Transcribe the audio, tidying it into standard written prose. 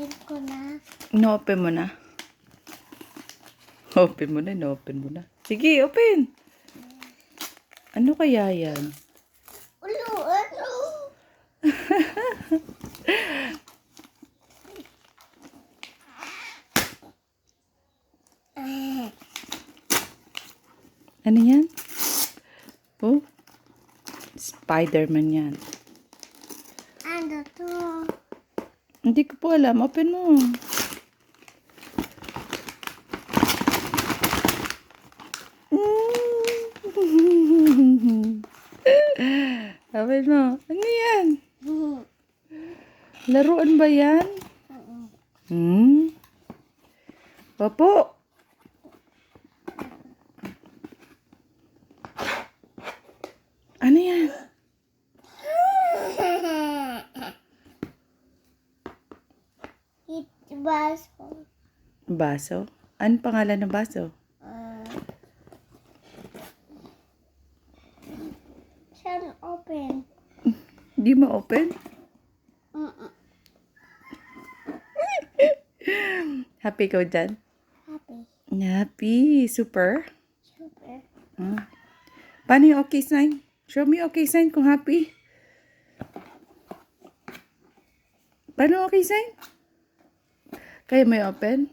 Open ko na. No-open mo na. Open mo na, no-open mo na. Sige, open. Ano kaya yan? Ulo. Ano yan? Oh, Spider-Man yan. Ano to? Hindi ko po alam. Open mo. Open mo. Ano yan? Laruan ba yan? Opo. Ano yan? It's baso. Baso? Ano pangalan ng baso? Saan open? Hindi ma-open? Happy ko dyan? Happy. Happy. Super. Super. Paano yung okay sign? Show me okay sign kung happy. Paano okay sign? Kaya may open?